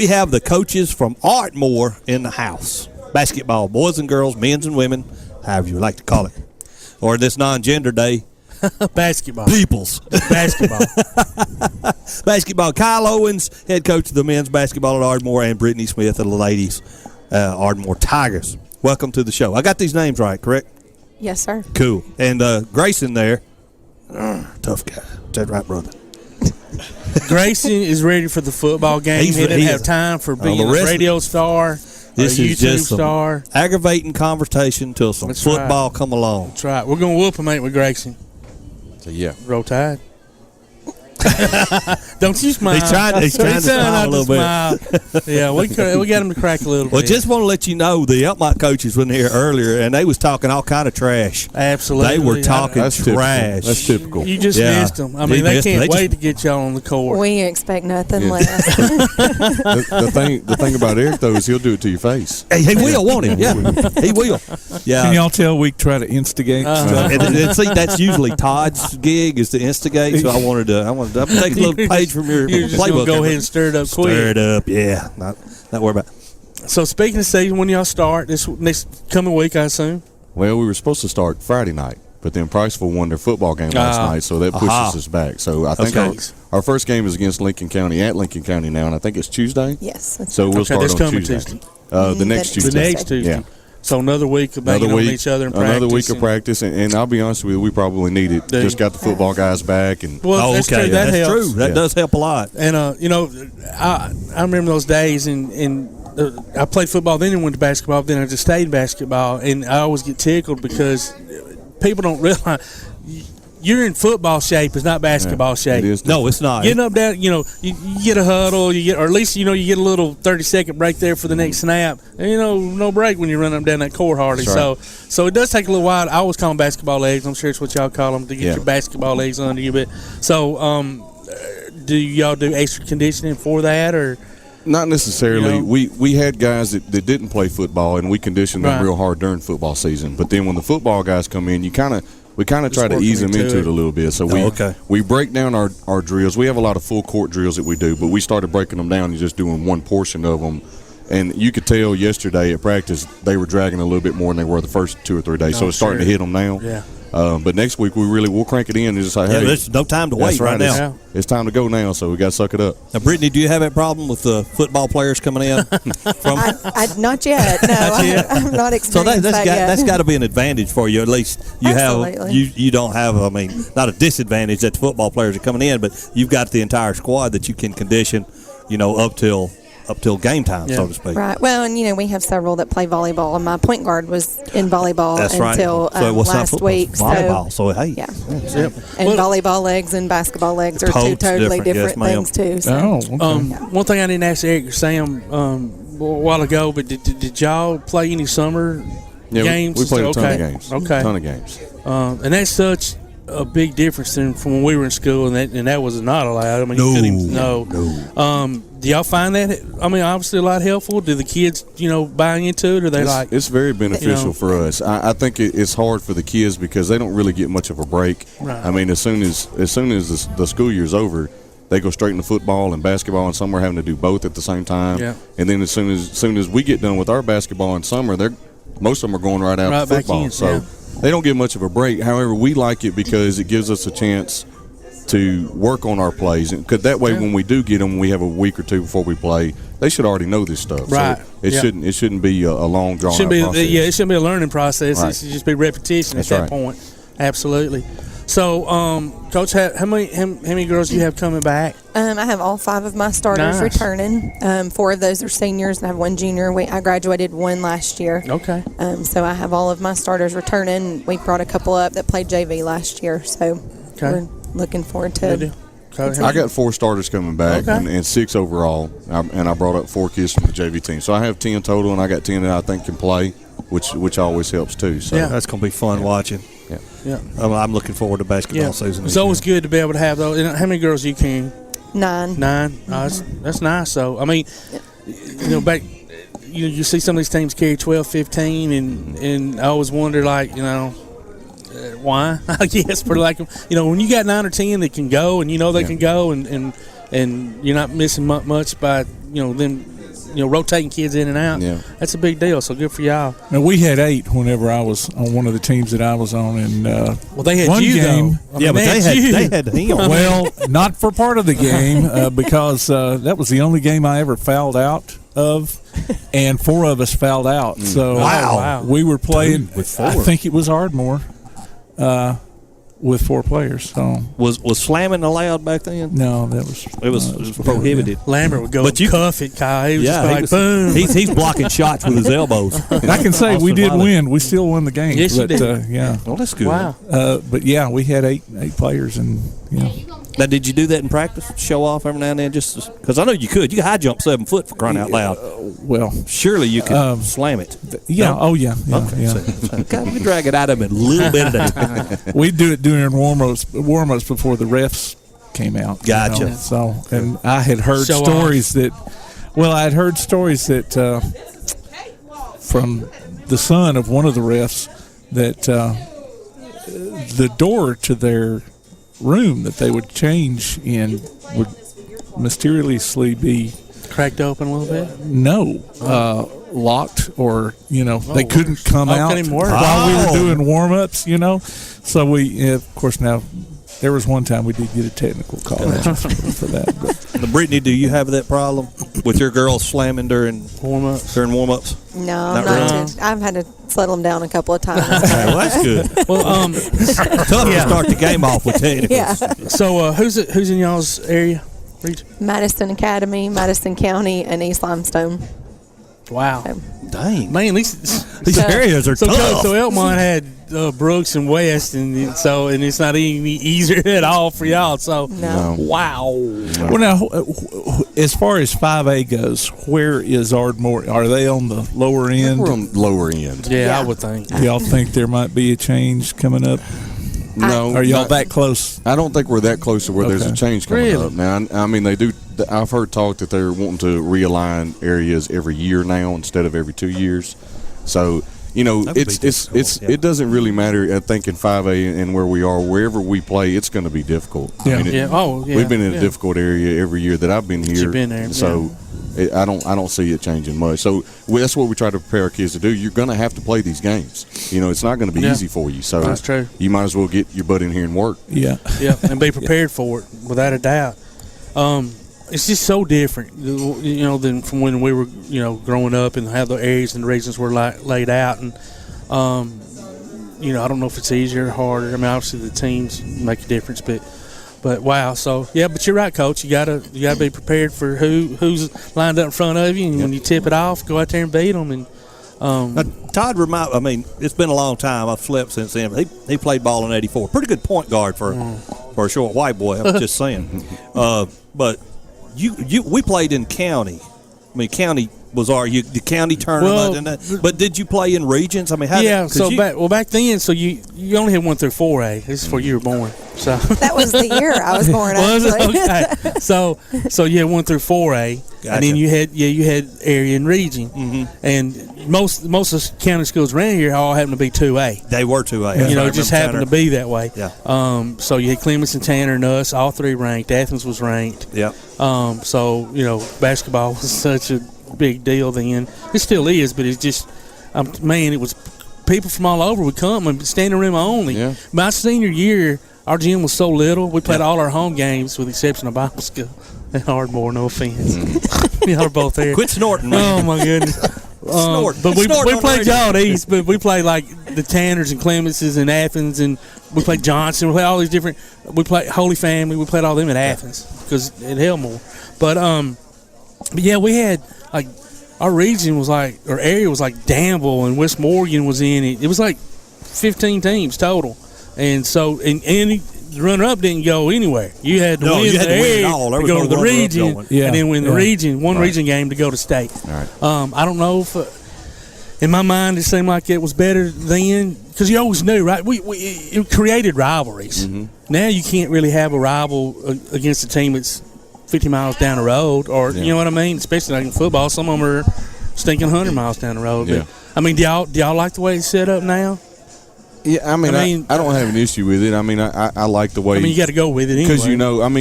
we have the coaches from Ardmore in the house. Basketball, boys and girls, men's and women, however you would like to call it. Or this non-gender day, basketball. Peoples. Basketball. Basketball. Kyle Owens, head coach of the men's basketball at Ardmore, and Brittney Smith of the ladies, Ardmore Tigers. Welcome to the show. I got these names right, correct? Yes, sir. Cool. And Grayson there, tough guy. Is that right, brother? Grayson is ready for the football game. He didn't have time for being a radio star. This a is YouTube just star. Aggravating conversation until some That's football right. come along. That's right. We're going to whoop him, ain't we, Grayson? So, yeah. Roll Tide. Don't you smile. He's trying to smile a little bit. Yeah, we got him to crack a little bit. Well, just want to let you know, the Elkmont coaches were in here earlier, and they was talking all kind of trash. Absolutely. They were talking trash. That's typical. You just missed them. I mean, they can't wait to get y'all on the court. We expect nothing less. the thing about Eric, though, is he'll do it to your face. Hey, he will, won't he? Yeah, he will. Yeah. Can y'all tell we try to instigate stuff? And see, that's usually Todd's gig is to instigate. So I'm gonna take a little page from your You're just playbook. Gonna go ahead and stir it up quick. Stir it up, yeah. Not worry about it. So speaking of season, when y'all start this next coming week, I assume. Well, we were supposed to start Friday night, but then Priceville won their football game last night, so that pushes us back. So I think our first game is against Lincoln County at Lincoln County now, and I think it's Tuesday. Yes. So we'll start on Tuesday. The next Tuesday. The next Tuesday. Yeah. So another week of banging on each other and practice. Another week of practice, and I'll be honest with you, we probably need it. Just got the football guys back, and that's true. That helps. True. That does help a lot. And I remember those days, and I played football, then I went to basketball, then I just stayed in basketball, and I always get tickled because people don't realize you're in football shape is not basketball shape. No, it's not. Getting up down, you get a huddle, or at least you get a little 30-second break there for the next snap. And, no break when you run up down that court hardly. Right. So it does take a little while. I always call them basketball legs. I'm sure it's what y'all call them to get your basketball legs under you. But so, do y'all do extra conditioning for that or? Not necessarily. We had guys that didn't play football, and we conditioned them real hard during football season. But then when the football guys come in, we kind of try to ease them into it a little bit. So we break down our drills. We have a lot of full court drills that we do, but we started breaking them down and just doing one portion of them. And you could tell yesterday at practice they were dragging a little bit more than they were the first 2 or 3 days. So it's starting to hit them now. Yeah. But next week we'll crank it in and just say, hey, there's no time to wait right now. It's time to go now, so we got to suck it up. Now, Brittney, do you have that problem with the football players coming in? Not yet. No, I'm not experienced that yet. That's got to be an advantage for you. At least you you don't have. I mean, not a disadvantage that the football players are coming in, but you've got the entire squad that you can condition, up till game time, so to speak. Right. Well, and we have several that play volleyball, and my point guard was in volleyball until last week. Volleyball. So hey. Yeah. And volleyball legs and basketball legs are two totally different things too. So. One thing I didn't ask Eric or Sam a while ago, but did y'all play any summer games? We played a ton of games. Okay. A ton of games. And that's such a big difference from when we were in school, and that was not allowed. I mean, you couldn't even know. Do y'all find that? I mean, obviously a lot helpful. Do the kids, buy into it, or they It's very beneficial for us. I think it's hard for the kids because they don't really get much of a break. Right. I mean, as soon as the school year's over, they go straight into football and basketball, and some are having to do both at the same time. Yeah. And then as soon as we get done with our basketball in summer, most of them are going right out to football. So they don't get much of a break. However, we like it because it gives us a chance to work on our plays, and that way when we do get them, we have a week or two before we play. They should already know this stuff. Right. So it shouldn't be a long drawn out process. It shouldn't be a learning process. Right. It should just be repetition at that point. Absolutely. So, Coach, how many girls do you have coming back? I have all 5 of my starters returning. 4 of those are seniors, and I have 1 junior. I graduated 1 last year. Okay. So I have all of my starters returning. We brought a couple up that played JV last year, so we're looking forward to it. I got 4 starters coming back and 6 overall, and I brought up 4 kids from the JV team. So I have 10 total, and I got 10 that I think can play, which always helps too. So that's going to be fun watching. Yeah. I'm looking forward to basketball season. It's always good to be able to have those. How many girls you can? 9. 9. Oh, that's nice. So I mean, back. You see some of these teams carry 12, 15, and I always wonder, why? I guess for when you got 9 or 10 that can go, and they can go, and you're not missing much by rotating kids in and out. Yeah. That's a big deal. So good for y'all. Now, we had 8 whenever I was on one of the teams that I was on, and they had one you game. though. But they had him. Well, not for part of the game because that was the only game I ever fouled out of, and 4 of us fouled out. So Wow. we were playing with 4. I think it was Ardmore with 4 players. So Was slamming allowed back then? no, It was prohibited. Lambert would go But and cuff it, Kyle. He was just boom. He's blocking shots with his elbows. I can say we did win. We still won the game. Yes, you but, did. Yeah. Well, that's good. Wow. But yeah, we had 8 players, and Now, did you do that in practice? Show off every now and then, just because I know you could. You could high jump 7 foot for crying out loud. well, Surely you could slam it. yeah. No? Oh yeah. Okay, yeah. so God, we drag it out of him a little bit at a time. We do it during warm-ups before the refs came out. Gotcha. So, and I had heard Show stories that from the son of one of the refs that the door to their room that they would change in would mysteriously be Cracked open a little bit. locked, or they couldn't come out couldn't even work. while we were doing warm-ups. So we, of course, now there was one time we did get a technical call for that. But Now, Brittney, do you have that problem with your girls slamming during Warm-ups. No, Not not really? too. I've had to settle them down a couple of times. Okay, well, that's good. Well, Tough to start the game off with technicals. Yeah. so who's in y'all's area? Region? Madison Academy, Madison County, and East Limestone. Wow. Dang. Man, at least These areas are tough. So Elmont had Brooks and West, and it's not any easier at all for y'all. So No. wow. well, now as far as 5A goes, where is Ardmore? Are they on the lower end? We're on the lower end. Yeah, I would think. Do y'all think there might be a change coming up? No, Are y'all not- that close? I don't think we're that close to where there's a Okay. change coming Really? up. Now, I mean, they do. I've heard talk that they're wanting to realign areas every year now instead of every 2 years. So That would be it's difficult, yeah. it doesn't really matter. I think in 5A and where we are, wherever we play, it's going to be difficult. Yeah. I mean, Yeah. we've been in a difficult area every year that I've been here. You've been there, So I don't see it changing much. So that's what we try to prepare our kids to do. You're going to have to play these games. It's not going to be Yeah. easy for you. So That's true. You might as well get your butt in here and work. Yeah. Yeah, and be prepared for it without a doubt. It's just so different, than from when we were, growing up and how the areas and the regions were laid out. And, I don't know if it's easier or harder. I mean, obviously the teams make a difference, but wow. So yeah, but you're right, Coach. You gotta be prepared for who's lined up in front of you, and when you tip it off, go out there and beat them. And Now, Todd it's been a long time. I've slept since then. He played ball in '84. Pretty good point guard for a short white boy. I'm just saying. But we played in county. I mean, county was the county tournament. But did you play in regions? I mean, back then, so you only had 1 through 4A. This is before you were born. So That was the year I was born. was it? Actually. Okay. So you had 1 through 4A, Gotcha. and then you had area and region, and most of the county schools around here all happen to be 2A. They were 2A. It just happened to be that way. Yeah. So you had Clemens and Tanner and us, all 3 ranked. Athens was ranked. Yeah. So basketball was such a big deal then. It still is, but it's just, it was people from all over would come and standing room only. Yeah. My senior year, our gym was so little. We played all our home games with the exception of Bible school and Ardmore. No offense, y'all are both there. Quit snorting, man. Oh my goodness. But we played y'all at East, but we played like the Tanners and Clemenses and Athens, and we played Johnson. We played all these different. We played Holy Family. We played all them at Athens because at Helmore. But yeah, we had like our region was like, our area was like Danville and West Morgan was in it. It was like 15 teams total, and so and the runner-up didn't go anywhere. You had to win the area to go to the region, and then win the region, region game to go to state. All right. I don't know if, in my mind, it seemed like it was better then because you always knew, right? It created rivalries. Now you can't really have a rival against a team that's 50 miles down the road, or you know what I mean? Especially like in football, some of them are stinking 100 miles down the road. Yeah. But, I mean, do y'all like the way it's set up now? Yeah, I mean, I don't have an issue with it. I mean, I like the way. I mean, you got to go with it anyway. Because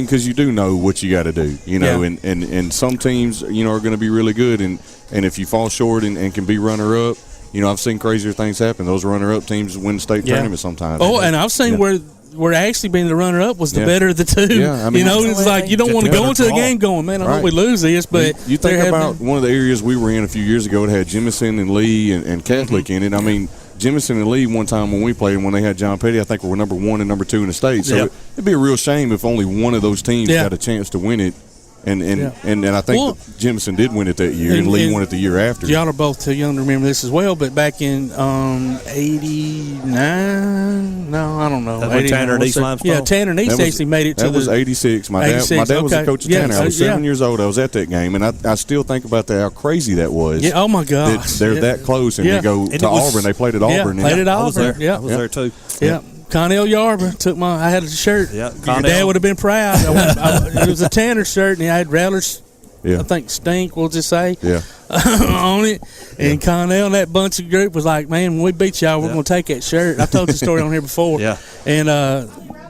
because you do know what you got to do. And some teams, are going to be really good, and if you fall short and can be runner up, I've seen crazier things happen. Those runner up teams win state tournaments sometimes. Oh, and I've seen where actually being the runner up was the better of the two. Yeah, I mean, it's like you don't want to go into the game going, man, I hope we lose this. But you think about one of the areas we were in a few years ago. It had Jemison and Lee and Catholic in it. I mean, Jemison and Lee one time when we played and when they had John Petty, I think we were number 1 and number 2 in the state. So it'd be a real shame if only one of those teams got a chance to win it. And I think Jemison did win it that year, and Lee won it the year after. Y'all are both too young to remember this as well, but back in '89, no, I don't know. That's when Tanner and East Limestone? Yeah, Tanner and East actually made it to that was '86. My dad was the coach of Tanner. I was 7 years old. I was at that game, and I still think about that, how crazy that was. Yeah, oh my gosh. They're that close, and they go to Auburn. They played at Auburn. Played at Auburn. I was there too. Yeah. Connell Yarber took I had a shirt. Yeah, your dad would have been proud. It was a Tanner shirt, and I had Rattlers. I think Stink, we'll just say, on it. And Connell and that bunch of group was like, man, when we beat y'all, we're going to take that shirt. I told the story on here before. Yeah. And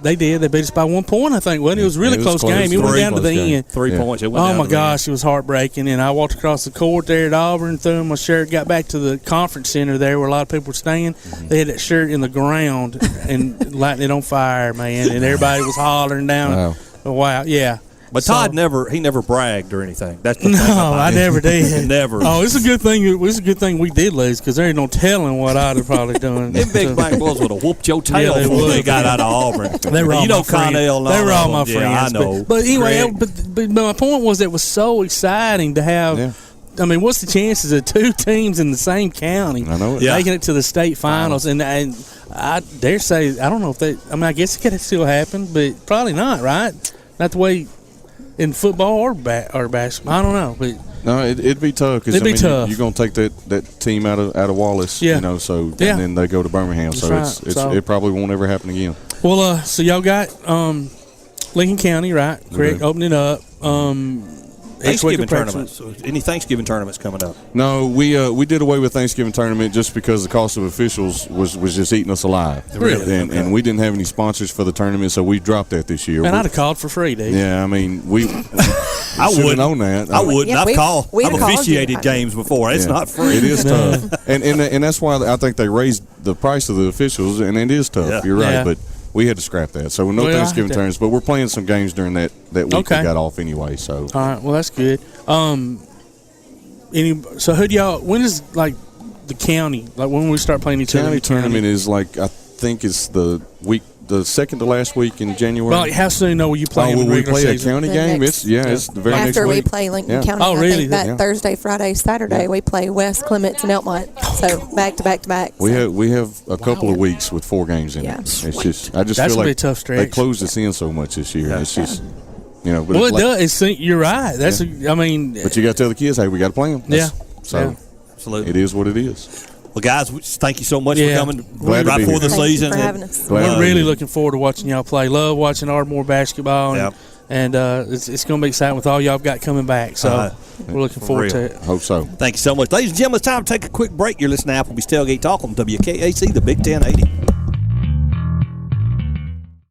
they did. They beat us by 1 point, I think. It was a really close game. It went down to the end. 3 points. Oh, my gosh, it was heartbreaking. And I walked across the court there at Auburn, threw my shirt, got back to the conference center there where a lot of people were staying. They had that shirt in the ground and lighting it on fire, man. And everybody was hollering down. Wow. Yeah. But Todd never bragged or anything. That's the thing I never did. Never. Oh, it's a good thing. It's a good thing we did lose because there ain't no telling what I'd have probably done. Them big black bulls would have whooped your tail before they got out of Auburn. They were all my friends. They were all my friends. Yeah, I know. But anyway, but my point was it was so exciting to have. Yeah. I mean, what's the chances of 2 teams in the same county making it to the state finals? And I dare say, I don't know if they. I mean, I guess it could still happen, but probably not. Right? Not the way. In football or basketball, I don't know, but no, it'd be tough because tough. You're gonna take that team out of Wallace, and then they go to Birmingham, it probably won't ever happen again. Well, so y'all got Lincoln County, right? Correct, opening up. Thanksgiving tournaments. Any Thanksgiving tournaments coming up? No, we did away with Thanksgiving tournament just because the cost of officials was just eating us alive. Really? And we didn't have any sponsors for the tournament, so we dropped that this year. And I'd have called for free, dude. Yeah, I mean, I wouldn't own that. I wouldn't. I've officiated games before. It's not free. It is tough, and that's why I think they raised the price of the officials, and it is tough. Yeah. You're right, but. We had to scrap that, so no Thanksgiving tournaments. But we're playing some games during that week we got off anyway. So all right, well that's good. So who do y'all? When is like the county? Like when we start playing each other? County tournament is like I think it's the second to last week in January. Well, like how soon will you play? Will we play season? a county game? It's the very next week. After we play Lincoln County. Oh, really? I think Thursday, Friday, Saturday we play West, Clements, and Elmont. So back to back to back. We have a couple of weeks with 4 games in it. It's just I just That's feel like a tough stretch. They closed us in so much this year. It's just. But well, it does. You're right. That's. I mean. But you got to tell the kids, hey, we got to play them. Absolutely. It is what it is. Well, guys, thank you so much for coming right before the season. Thank you for having us. We're really looking forward to watching y'all play. Love watching Ardmore basketball, and it's going to be exciting with all y'all got coming back. So we're looking forward to it. Hope so. Thank you so much. Ladies and gentlemen, it's time to take a quick break. You're listening to Applebee's Tailgate Talk on WKAC, the Big 1080.